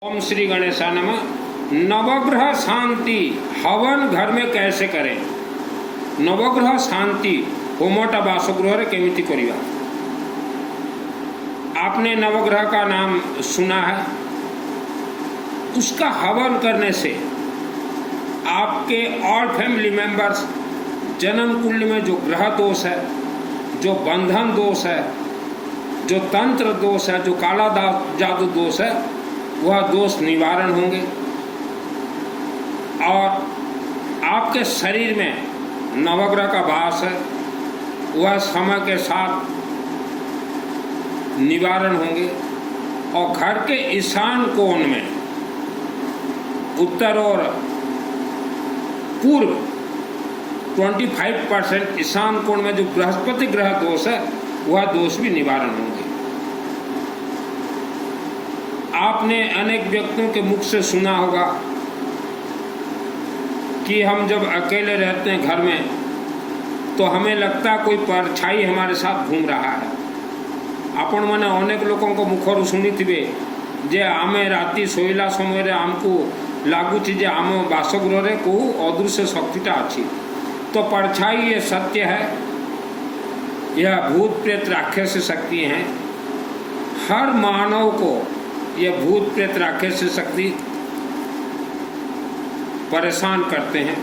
ओम श्री गणेशाय नमः। नवग्रह शांति हवन घर में कैसे करें? नवग्रह शांति होमटा बासगृह केमिति करिया। आपने नवग्रह का नाम सुना है। उसका हवन करने से आपके ऑल फैमिली मेंबर्स, जन्म कुंडली में जो ग्रह दोष है, जो बंधन दोष है, जो तंत्र दोष है, जो काला जादू दोष है, वह दोष निवारण होंगे और आपके शरीर में नवग्रह का वास है, वह समय के साथ निवारण होंगे और घर के ईशान कोण में, उत्तर और पूर्व 25% ईशान कोण में जो बृहस्पति ग्रह दोष है, वह दोष भी निवारण होंगे। आपने अनेक व्यक्तियों के मुख से सुना होगा कि हम जब अकेले रहते हैं घर में तो हमें लगता है कोई परछाई हमारे साथ घूम रहा है। आपण मैंने अनेक लोगों को मुखर शुणी थे जे आमे राति शोला समय आमको लगुच आम बासगृह को अदृश्य शक्तिटा अच्छी। तो परछाई ये सत्य है, यह भूत प्रेत राक्षस शक्ति हैं। हर मानव को यह भूत प्रेत राक्षस शक्ति परेशान करते हैं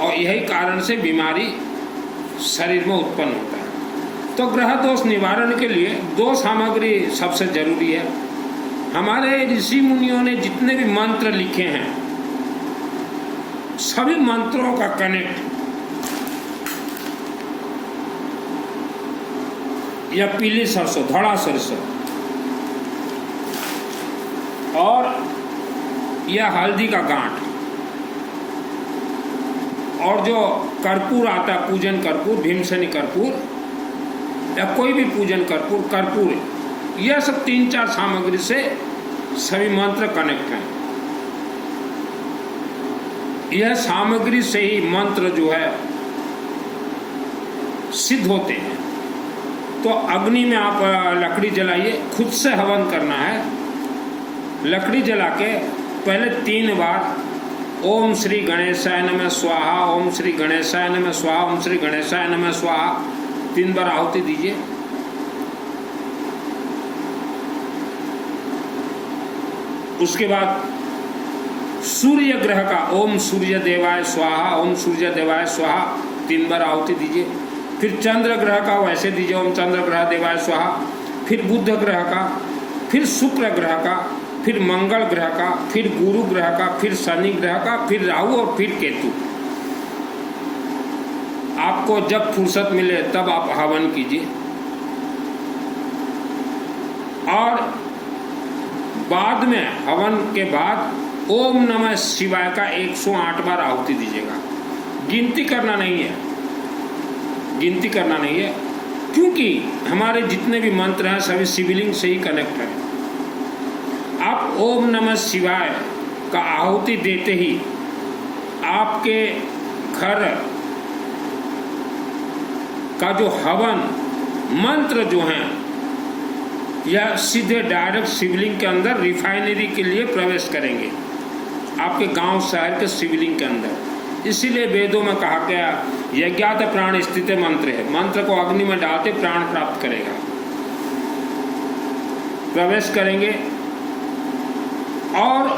और यही कारण से बीमारी शरीर में उत्पन्न होता है। तो ग्रह दोष निवारण के लिए दो सामग्री सबसे जरूरी है। हमारे ऋषि मुनियों ने जितने भी मंत्र लिखे हैं, सभी मंत्रों का कनेक्ट यह पीली सरसों, धड़ा सरसों और यह हल्दी का गांठ और जो कर्पूर आता है, पूजन कर्पूर, भीमसेनी कर्पूर या कोई भी पूजन कर्पूर, यह सब 3-4 सामग्री से सभी मंत्र कनेक्ट हैं। यह सामग्री से ही मंत्र जो है सिद्ध होते हैं। तो अग्नि में आप लकड़ी जलाइए, खुद से हवन करना है। लकड़ी जला के पहले 3 बार ओम श्री गणेशाय नमः स्वाहा, ओम श्री गणेशाय नमः स्वाहा, ओम श्री गणेशाय नमः स्वाहा 3 बार आहुति दीजिए। उसके बाद सूर्य ग्रह का ओम सूर्य देवाय स्वाहा, ओम सूर्य देवाय स्वाहा 3 बार आहुति दीजिए। फिर चंद्र ग्रह का वैसे दीजिए, ओम चंद्र ग्रह देवाय स्वाहा। फिर बुध ग्रह का, फिर शुक्र ग्रह का, फिर मंगल ग्रह का, फिर गुरु ग्रह का, फिर शनि ग्रह का, फिर राहु और फिर केतु। आपको जब फुर्सत मिले तब आप हवन कीजिए और बाद में हवन के बाद ओम नमः शिवाय का 108 बार आहुति दीजिएगा। गिनती करना नहीं है, गिनती करना नहीं है, क्योंकि हमारे जितने भी मंत्र हैं सभी शिवलिंग से ही कनेक्ट हैं। आप ओम नमः शिवाय का आहुति देते ही आपके घर का जो हवन मंत्र जो हैं यह सीधे डायरेक्ट शिवलिंग के अंदर रिफाइनरी के लिए प्रवेश करेंगे, आपके गांव शहर के शिवलिंग के अंदर। इसीलिए वेदों में कहा गया यज्ञात प्राण स्थित मंत्र है। मंत्र को अग्नि में डालते प्राण प्राप्त करेगा। प्रवेश करेंगे और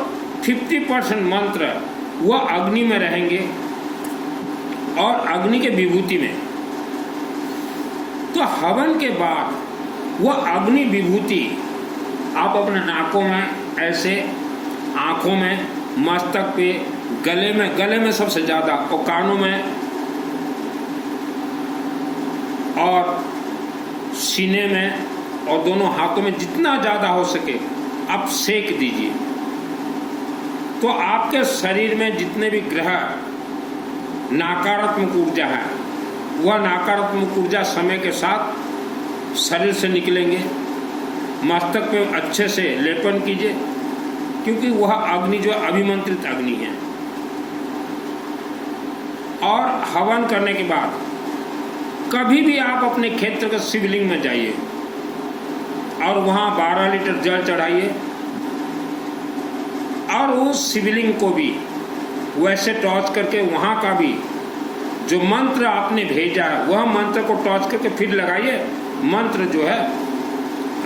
50% मंत्र वह अग्नि में रहेंगे और अग्नि के विभूति में। तो हवन के बाद वह अग्नि विभूति आप अपने नाकों में, ऐसे आंखों में, मस्तक पे, गले में सबसे ज्यादा, और कानों में और सीने में और दोनों हाथों में जितना ज्यादा हो सके आप सेक दीजिए। तो आपके शरीर में जितने भी ग्रह नकारात्मक ऊर्जा है, वह नकारात्मक ऊर्जा समय के साथ शरीर से निकलेंगे। मस्तक पे अच्छे से लेपन कीजिए, क्योंकि वह अग्नि जो अभिमंत्रित अग्नि है। और हवन करने के बाद कभी भी आप अपने क्षेत्र के शिवलिंग में जाइए और वहाँ 12 लीटर जल चढ़ाइए और उस शिवलिंग को भी वैसे टॉर्च करके वहाँ का भी जो मंत्र आपने भेजा है वह मंत्र को टॉर्च करके फिर लगाइए, मंत्र जो है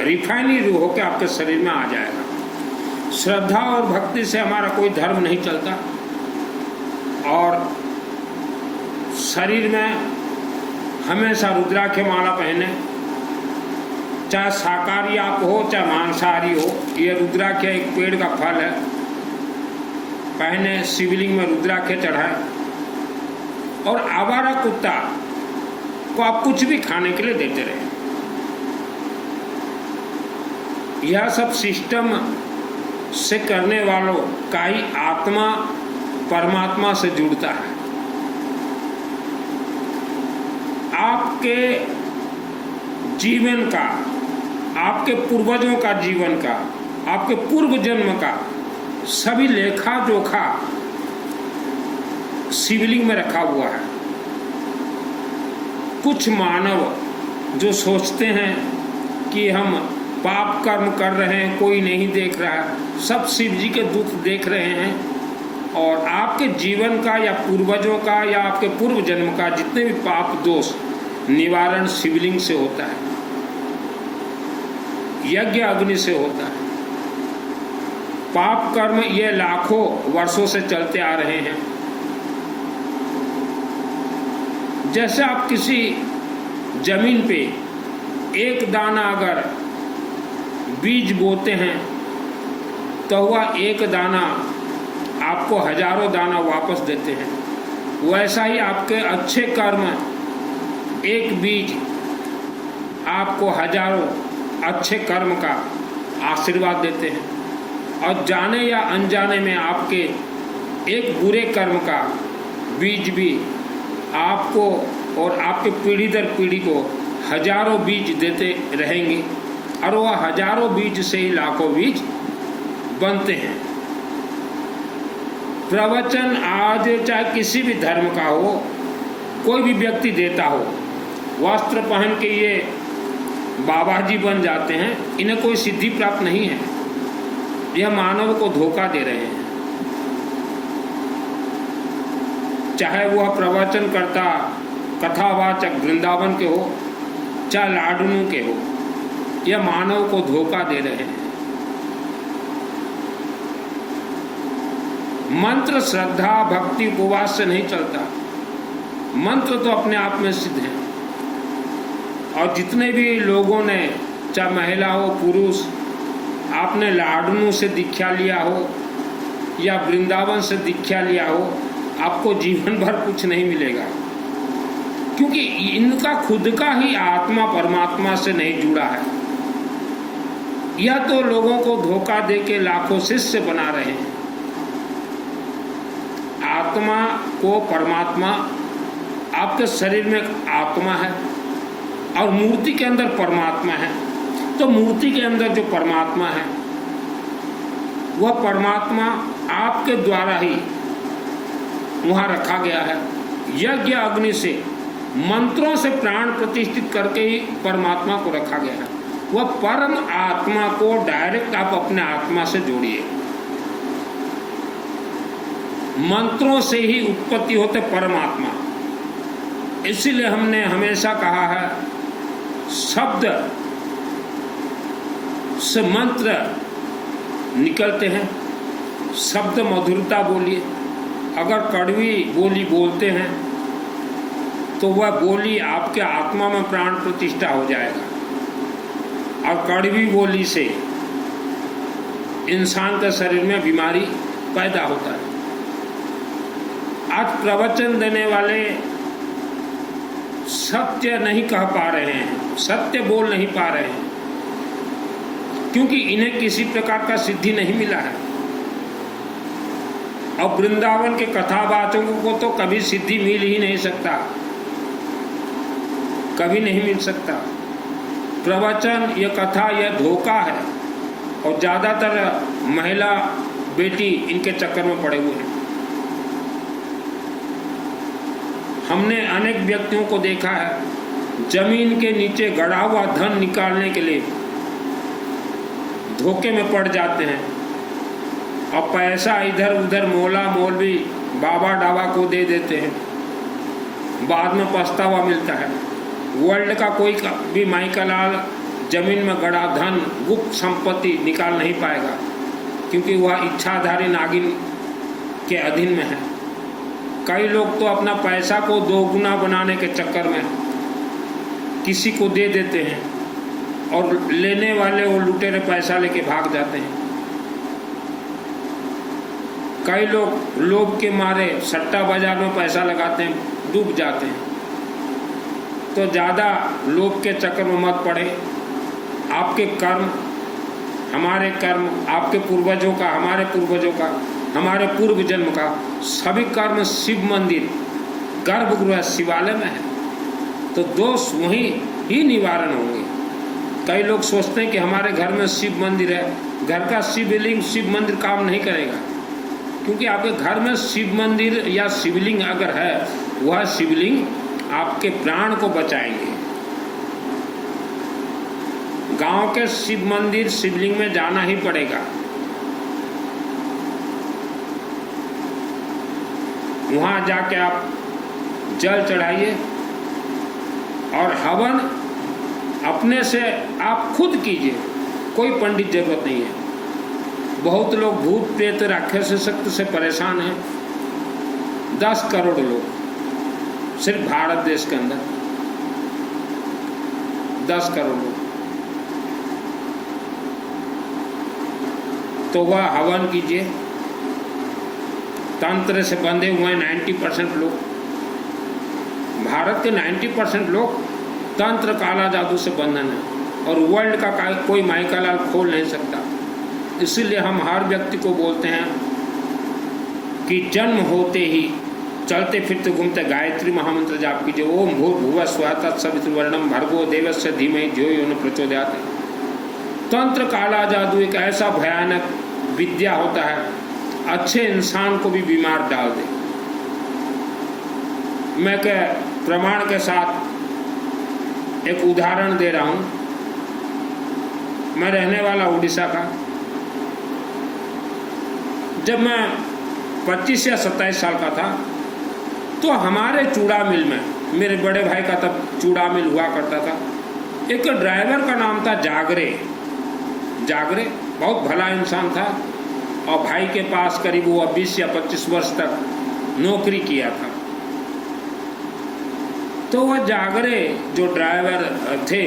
रिफाइनरी होकर आपके शरीर में आ जाएगा। श्रद्धा और भक्ति से हमारा कोई धर्म नहीं चलता, और शरीर में हमेशा रुद्राक्ष माला पहने, चाहे शाकाहारी आप हो चाहे मांसाहारी हो, ये रुद्राक्ष एक पेड़ का फल है, पहने, शिवलिंग में रुद्राक्ष चढ़ाए। और आवारा कुत्ता को आप कुछ भी खाने के लिए देते रहे। यह सब सिस्टम से करने वालों का ही आत्मा परमात्मा से जुड़ता है। आपके जीवन का, आपके पूर्वजों का जीवन का, आपके पूर्व जन्म का सभी लेखा जोखा शिवलिंग में रखा हुआ है। कुछ मानव जो सोचते हैं कि हम पाप कर्म कर रहे हैं, कोई नहीं देख रहा है, सब शिव जी के दुख देख रहे हैं, और आपके जीवन का या पूर्वजों का या आपके पूर्व जन्म का जितने भी पाप दोष निवारण शिवलिंग से होता है, यज्ञ अग्नि से होता है। पाप कर्म ये लाखों वर्षों से चलते आ रहे हैं। जैसे आप किसी जमीन पे एक दाना अगर बीज बोते हैं तो वह एक दाना आपको हजारों दाना वापस देते हैं। वैसा ही आपके अच्छे कर्म एक बीज आपको हजारों अच्छे कर्म का आशीर्वाद देते हैं, और जाने या अनजाने में आपके एक बुरे कर्म का बीज भी आपको और आपके पीढ़ी दर पीढ़ी को हजारों बीज देते रहेंगे, और वह हजारों बीज से ही लाखों बीज बनते हैं। प्रवचन आज चाहे किसी भी धर्म का हो, कोई भी व्यक्ति देता हो, वस्त्र पहन के ये बाबा जी बन जाते हैं, इन्हें कोई सिद्धि प्राप्त नहीं है। यह मानव को धोखा दे रहे हैं। चाहे वह प्रवचन करता कथावाचक वृंदावन के हो चाहे लाडनू के हो, यह मानव को धोखा दे रहे हैं। मंत्र श्रद्धा भक्ति उपवास से नहीं चलता। मंत्र तो अपने आप में सिद्ध है, और जितने भी लोगों ने, चाहे महिला हो पुरुष, आपने लाडनू से दीक्षा लिया हो या वृंदावन से दीक्षा लिया हो, आपको जीवन भर कुछ नहीं मिलेगा, क्योंकि इनका खुद का ही आत्मा परमात्मा से नहीं जुड़ा है। यह तो लोगों को धोखा दे के लाखों शिष्य बना रहे हैं। आत्मा को परमात्मा, आपके शरीर में आत्मा है और मूर्ति के अंदर परमात्मा है, तो मूर्ति के अंदर जो परमात्मा है वह परमात्मा आपके द्वारा ही वहाँ रखा गया है। यज्ञ अग्नि से, मंत्रों से प्राण प्रतिष्ठित करके ही परमात्मा को रखा गया है। वह परम आत्मा को डायरेक्ट आप अपने आत्मा से जोड़िए। मंत्रों से ही उत्पत्ति होते परमात्मा। इसीलिए हमने हमेशा कहा है, शब्द से मंत्र निकलते हैं। शब्द मधुरता बोलिए। अगर कड़वी बोली बोलते हैं तो वह बोली आपके आत्मा में प्राण प्रतिष्ठा हो जाएगा, और कड़वी बोली से इंसान के शरीर में बीमारी पैदा होता है। आज प्रवचन देने वाले सत्य नहीं कह पा रहे हैं, सत्य बोल नहीं पा रहे हैं, क्योंकि इन्हें किसी प्रकार का सिद्धि नहीं मिला है। और वृंदावन के कथावाचकों को तो कभी सिद्धि मिल ही नहीं सकता, कभी नहीं मिल सकता। प्रवचन, यह कथा, यह धोखा है, और ज़्यादातर महिला बेटी इनके चक्कर में पड़े हुए हैं। हमने अनेक व्यक्तियों को देखा है, जमीन के नीचे गड़ा हुआ धन निकालने के लिए धोखे में पड़ जाते हैं, और पैसा इधर उधर मौला मौलवी बाबा डाबा को दे देते हैं, बाद में पछतावा मिलता है। वर्ल्ड का कोई भी माइका लाल जमीन में गड़ा धन गुप्त संपत्ति निकाल नहीं पाएगा, क्योंकि वह इच्छाधारी नागिन के अधीन में है। कई लोग तो अपना पैसा को दोगुना बनाने के चक्कर में किसी को दे देते हैं और लेने वाले वो लुटेरे पैसा लेके भाग जाते हैं। कई लोग लोभ के मारे सट्टा बाजार में पैसा लगाते हैं, डूब जाते हैं। तो ज़्यादा लोभ के चक्कर में मत पड़े। आपके कर्म, हमारे कर्म, आपके पूर्वजों का, हमारे पूर्वजों का, हमारे पूर्व जन्म का, सभी कर्म शिव मंदिर गर्भगृह शिवालय में है, तो दोष वहीं ही निवारण होंगे। कई लोग सोचते हैं कि हमारे घर में शिव मंदिर है, घर का शिवलिंग शिव मंदिर काम नहीं करेगा, क्योंकि आपके घर में शिव मंदिर या शिवलिंग अगर है, वह शिवलिंग आपके प्राण को बचाएंगे। गांव के शिव मंदिर शिवलिंग में जाना ही पड़ेगा। वहां जाके आप जल चढ़ाइए और हवन अपने से आप खुद कीजिए, कोई पंडित जरूरत नहीं है। बहुत लोग भूत प्रेत राक्षस शक्ति से परेशान हैं। 10 करोड़ लोग सिर्फ भारत देश के अंदर 10 करोड़ लोग, तो वह हवन कीजिए। तंत्र से बंधे हुए 90% लोग, भारत के 90% लोग तंत्र काला जादू से बंधन है, और वर्ल्ड का कोई माइका लाल खोल नहीं सकता। इसीलिए हम हर व्यक्ति को बोलते हैं कि जन्म होते ही चलते फिरते घूमते गायत्री महामंत्र जाप कीजिए। ओम भूर्भुवः स्वः तत्सवितुर्वरेण्यं भर्गो देवस्य धीमहि धियो यो न प्रचोदयात्। तंत्र काला जादू एक ऐसा भयानक विद्या होता है, अच्छे इंसान को भी बीमार डाल दे। मैं के प्रमाण के साथ एक उदाहरण दे रहा हूँ। मैं रहने वाला उड़ीसा का। जब मैं 25 या 27 साल का था, तो हमारे चूड़ा मिल में, मेरे बड़े भाई का तब चूड़ा मिल हुआ करता था, एक ड्राइवर का नाम था जागरे। जागरे बहुत भला इंसान था, और भाई के पास करीब वो 20 या 25 वर्ष तक नौकरी किया था। तो वह जागरे जो ड्राइवर थे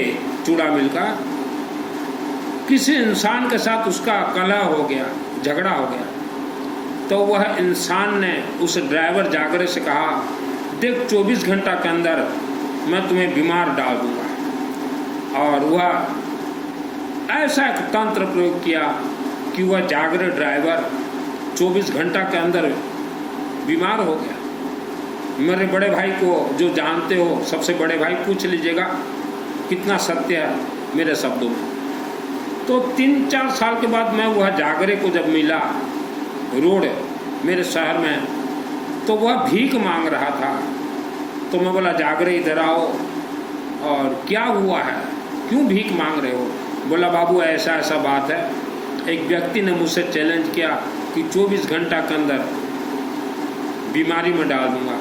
चूड़ा मिल का, किसी इंसान के साथ उसका कलह हो गया, झगड़ा हो गया। तो वह इंसान ने उस ड्राइवर जागरे से कहा, देख 24 घंटा के अंदर मैं तुम्हें बीमार डाल दूंगा। और वह ऐसा एक तंत्र प्रयोग किया कि वह जागरे ड्राइवर 24 घंटा के अंदर बीमार हो गया। मेरे बड़े भाई को जो जानते हो, सबसे बड़े भाई, पूछ लीजिएगा कितना सत्य है मेरे शब्दों में। तो 3-4 साल के बाद मैं वह जागरे को जब मिला रोड मेरे शहर में, तो वह भीख मांग रहा था। तो मैं बोला, जागरे इधर आओ, और क्या हुआ है, क्यों भीख मांग रहे हो? बोला, बाबू ऐसा ऐसा बात है, एक व्यक्ति ने मुझसे चैलेंज किया कि 24 घंटा के अंदर बीमारी में डाल दूंगा,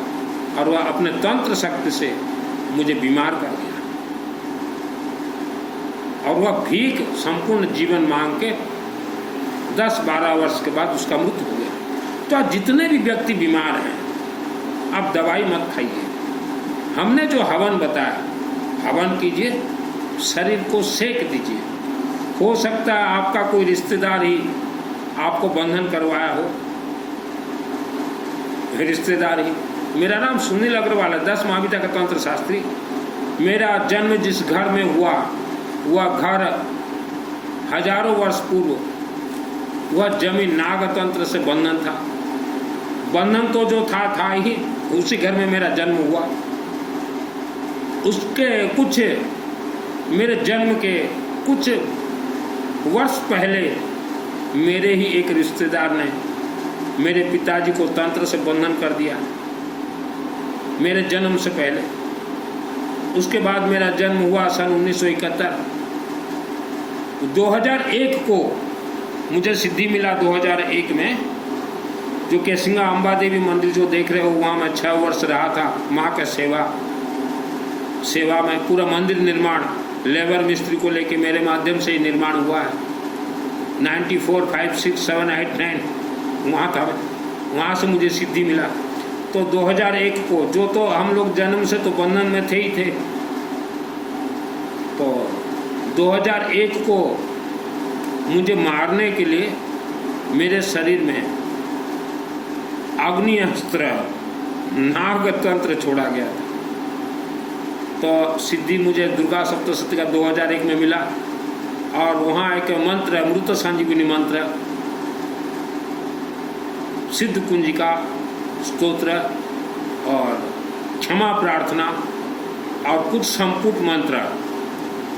और वह अपने तंत्र शक्ति से मुझे बीमार कर दिया। और वह भीख संपूर्ण जीवन मांग के 10-12 वर्ष के बाद उसका मृत्यु हो गया। तो आज जितने भी व्यक्ति बीमार हैं, आप दवाई मत खाइए। हमने जो हवन बताया, हवन कीजिए, शरीर को सेक दीजिए। हो सकता है आपका कोई रिश्तेदार ही आपको बंधन करवाया हो, रिश्तेदार ही। मेरा नाम सुनील अग्रवाल है, 10 महाविद्या का तंत्र शास्त्री। मेरा जन्म जिस घर में हुआ, वह घर हजारों वर्ष पूर्व, वह जमीन नागतंत्र से बंधन था। बंधन तो जो था ही, उसी घर में मेरा जन्म हुआ। उसके कुछ, मेरे जन्म के कुछ वर्ष पहले मेरे ही एक रिश्तेदार ने मेरे पिताजी को तंत्र से बंधन कर दिया, मेरे जन्म से पहले। उसके बाद मेरा जन्म हुआ सन 1971। 2001 को मुझे सिद्धि मिला 2001 में, जो केसिंगा अम्बा देवी मंदिर जो देख रहे हो वहाँ मैं 6 वर्ष रहा था। माँ के सेवा में पूरा मंदिर निर्माण लेबर मिस्त्री को लेके मेरे माध्यम से ही निर्माण हुआ है। 94, 5, 6, 7, 8, 9 वहाँ था, वहाँ से मुझे सिद्धि मिला। तो 2001 को जो तो हम लोग जन्म से तो बंधन में थे ही थे, तो 2001 को मुझे मारने के लिए मेरे शरीर में अग्निअस्त्र नागतंत्र छोड़ा गया था। तो सिद्धि मुझे दुर्गा सप्तशती का 2001 में मिला, और वहाँ एक मंत्र है अमृत संजीवनी मंत्र, सिद्ध कुंजिका स्तोत्र और क्षमा प्रार्थना और कुछ संपुट मंत्र,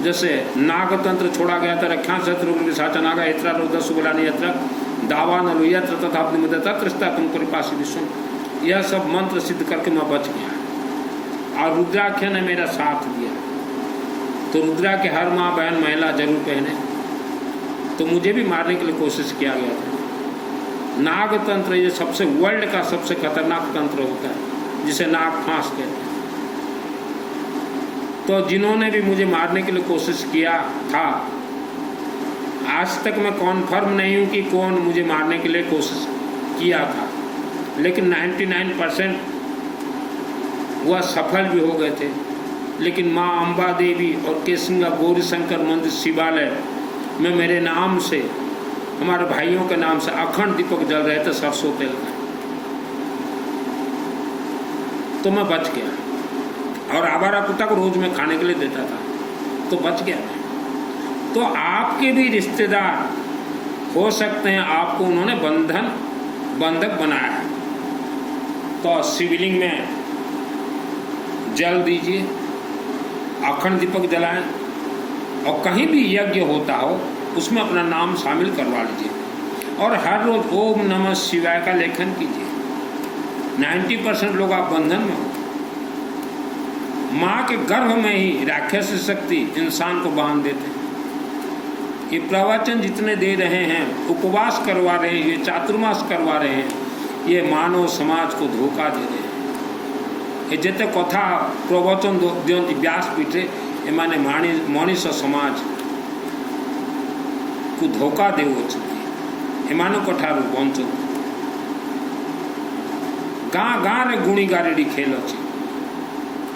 जैसे नागतंत्र छोड़ा गया था, रक्षा शत्रु साचा नागा यत्र रुद्र सुबलानी यत्र दावान यत्र तथा तत्र तुम कृपासी विष्णु, यह सब मंत्र सिद्ध करके मैं बच गया। और रुद्राक्ष ने मेरा साथ दिया। तो रुद्राक्ष हर माँ बहन महिला जरूर पहने। तो मुझे भी मारने के लिए कोशिश किया गया था। नाग तंत्र ये सबसे वर्ल्ड का सबसे खतरनाक तंत्र होता है, जिसे नाग फांस कहते हैं। तो जिन्होंने भी मुझे मारने के लिए कोशिश किया था, आज तक मैं कॉन्फर्म नहीं हूँ कि कौन मुझे मारने के लिए कोशिश किया था, लेकिन 99% वह सफल भी हो गए थे। लेकिन माँ अम्बा देवी और केसिंगा गौरी शंकर मंदिर शिवालय में मेरे नाम से, हमारे भाइयों के नाम से अखंड दीपक जल रहे थे सरसों तेल का। तो मैं बच गया, और आवारा कुत्ता को रोज मैं खाने के लिए देता था, तो बच गया मैं। तो आपके भी रिश्तेदार हो सकते हैं, आपको उन्होंने बंधक बनाया, तो शिवलिंग में जल दीजिए, अखंड दीपक जलाएं, और कहीं भी यज्ञ होता हो उसमें अपना नाम शामिल करवा लीजिए, और हर रोज ओम नमः शिवाय का लेखन कीजिए। 90% लोग आप बंधन में हो। माँ के गर्भ में ही राक्षस शक्ति इंसान को बांध देते हैं। ये प्रवचन जितने दे रहे हैं, उपवास करवा रहे हैं, ये चातुर्मास करवा रहे हैं, ये मानव समाज को धोखा दे रहे हैं। ये जिते कथा प्रवचन दियंती व्यासपीठे एमाने मनीष समाज को धोखा देवो एमानो कठारू बंचो। गाँ गाँ रे गुणी गारेडी खेल अच्छी।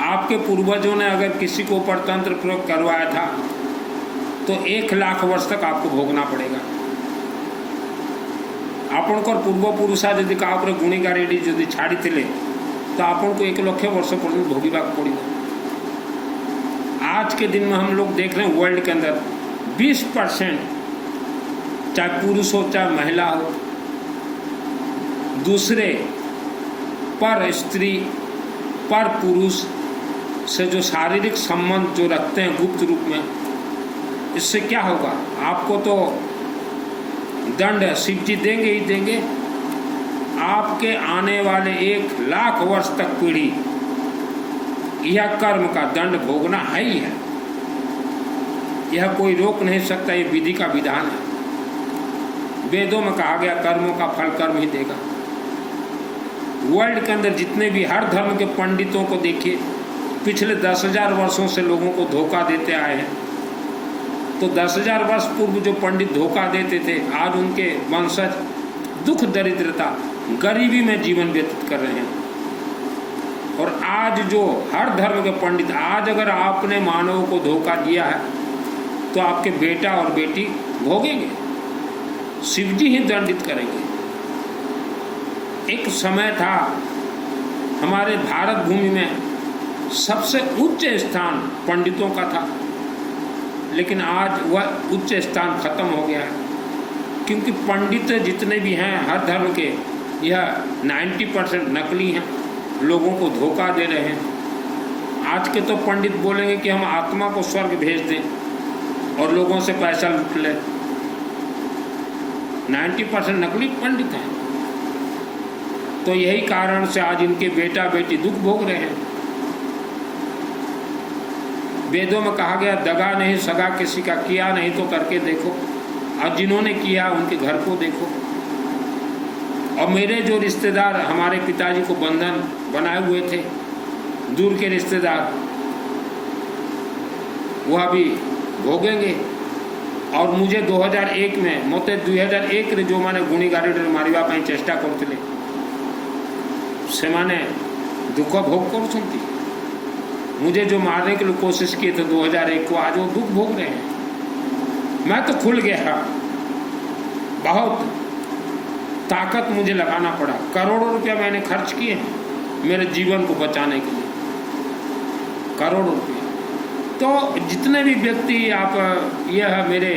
आपके पूर्वजों ने अगर किसी को ऊपर तंत्र प्रयोग करवाया था तो 1 लाख वर्ष तक आपको भोगना पड़ेगा। आपणकर पूर्वपुरुषा यदि का गुणी गारेडी यदि छाड़ी थे तो आपन को 1 लाख वर्ष पर्यंत भोगवा पड़ेगा। आज के दिन में हम लोग देख रहे हैं वर्ल्ड के अंदर 20%, चाहे पुरुष हो चाहे महिला हो, दूसरे पर स्त्री पर पुरुष से जो शारीरिक संबंध जो रखते हैं गुप्त रूप में, इससे क्या होगा? आपको तो दंड शिव जी देंगे ही देंगे। आपके आने वाले 1 लाख वर्ष तक पीढ़ी यह कर्म का दंड भोगना है ही है। यह कोई रोक नहीं सकता, ये विधि का विधान है। वेदों में कहा गया कर्मों का फल कर्म ही देगा। वर्ल्ड के अंदर जितने भी हर धर्म के पंडितों को देखिए, पिछले 10,000 वर्षों से लोगों को धोखा देते आए हैं। तो 10,000 वर्ष पूर्व जो पंडित धोखा देते थे, आज उनके वंशज दुख दरिद्रता गरीबी में जीवन व्यतीत कर रहे हैं। और आज जो हर धर्म के पंडित, आज अगर आपने मानवों को धोखा दिया है तो आपके बेटा और बेटी भोगेंगे, शिवजी ही दंडित करेंगे। एक समय था हमारे भारत भूमि में सबसे उच्च स्थान पंडितों का था, लेकिन आज वह उच्च स्थान खत्म हो गया है। क्योंकि पंडित जितने भी हैं हर धर्म के, यह 90% नकली हैं, लोगों को धोखा दे रहे हैं। आज के तो पंडित बोलेंगे कि हम आत्मा को स्वर्ग भेज दें और लोगों से पैसा लूट लें। 90% नकली पंडित हैं। तो यही कारण से आज इनके बेटा बेटी दुख भोग रहे हैं। वेदों में कहा गया दगा नहीं सगा किसी का, किया नहीं तो करके देखो। और जिन्होंने किया उनके घर को देखो। और मेरे जो रिश्तेदार हमारे पिताजी को बंधन बनाए हुए थे, दूर के रिश्तेदार, वह भी भोगेंगे। और मुझे 2001 में मते 2001 रे जो मैंने गुणीगारी मारिबा ପାଇଁ चेष्टा करथिले से माने दुख भोग कर। मुझे जो मारने के लिए कोशिश किए थे 2001 को, आज वो दुख भोग रहे हैं। मैं तो खुल गया, बहुत ताकत मुझे लगाना पड़ा। करोड़ों रुपया मैंने खर्च किए हैं मेरे जीवन को बचाने के लिए, करोड़ों रुपया। तो जितने भी व्यक्ति आप यह मेरे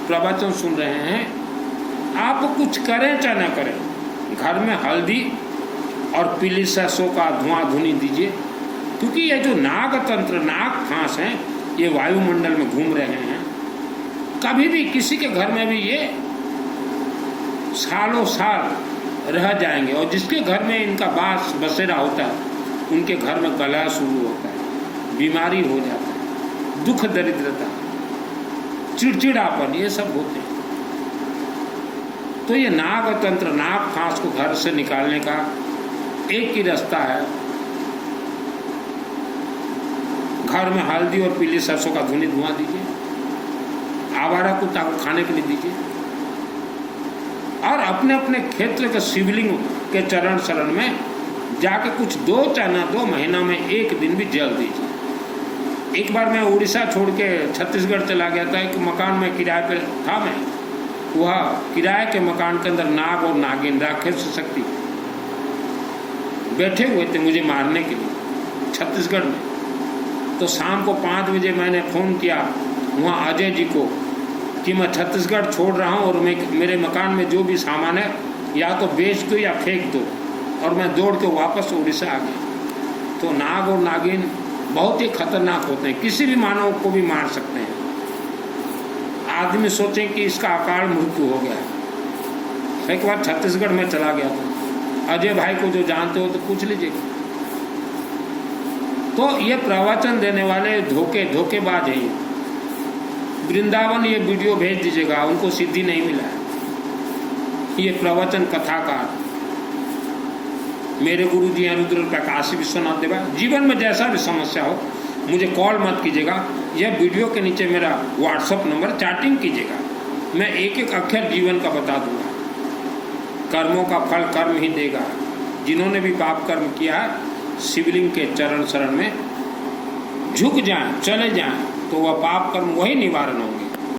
प्रवचन सुन रहे हैं, आप कुछ करें चाहे न करें, घर में हल्दी और पीली सरसों का धुआं धुनी दीजिए, क्योंकि ये जो नाग तंत्र, नाग फांस हैं, ये वायुमंडल में घूम रहे हैं। कभी भी किसी के घर में भी ये सालों साल रह जाएंगे, और जिसके घर में इनका बास बसेरा होता है, उनके घर में कलह शुरू होता है, बीमारी हो जाता है, दुख दरिद्रता, चिड़चिड़ापन, ये सब होते हैं। तो ये नाग तंत्र, नाग फांस को घर से निकालने का एक ही रास्ता है, घर में हल्दी और पीली सरसों का धुआं दीजिए, आवारा कुत्ता को खाने के लिए दीजिए, और अपने अपने क्षेत्र के शिवलिंग के चरण शरण में जाके कुछ 2 चाहे ना 2 महीना में 1 दिन भी जल दीजिए। एक बार मैं उड़ीसा छोड़ के छत्तीसगढ़ चला गया था। एक मकान में किराए पे था मैं, वह किराए के मकान के अंदर नाग और नागिन, राक्षस शक्ति बैठे हुए थे मुझे मारने के लिए, छत्तीसगढ़ में। तो शाम को 5 बजे मैंने फ़ोन किया वहाँ अजय जी को कि मैं छत्तीसगढ़ छोड़ रहा हूँ और मेरे मकान में जो भी सामान है या तो बेच दो या फेंक दो, और मैं दौड़ के वापस उड़ीसा आ गया। तो नाग और नागिन बहुत ही खतरनाक होते हैं, किसी भी मानव को भी मार सकते हैं। आदमी सोचें कि इसका अकाल मृत्यु हो गया। एक बार छत्तीसगढ़ में चला गया था, अजय भाई को जो जानते हो तो पूछ लीजिएगा। तो ये प्रवचन देने वाले धोखेबाज हैं। वृंदावन ये वीडियो भेज दीजिएगा, उनको सिद्धि नहीं मिला है। ये प्रवचन कथाकार मेरे गुरु जी हैं रुद्र प्रकाशी विश्वनाथ देवा। जीवन में जैसा भी समस्या हो मुझे कॉल मत कीजिएगा, यह वीडियो के नीचे मेरा व्हाट्सअप नंबर, चैटिंग कीजिएगा। मैं एक एक अक्षर जीवन का बता दूंगा। कर्मों का फल कर्म ही देगा। जिन्होंने भी पाप कर्म किया है, शिवलिंग के चरण शरण में झुक जाएं, चले जाएं, तो वह पाप कर्म वही निवारण होगा।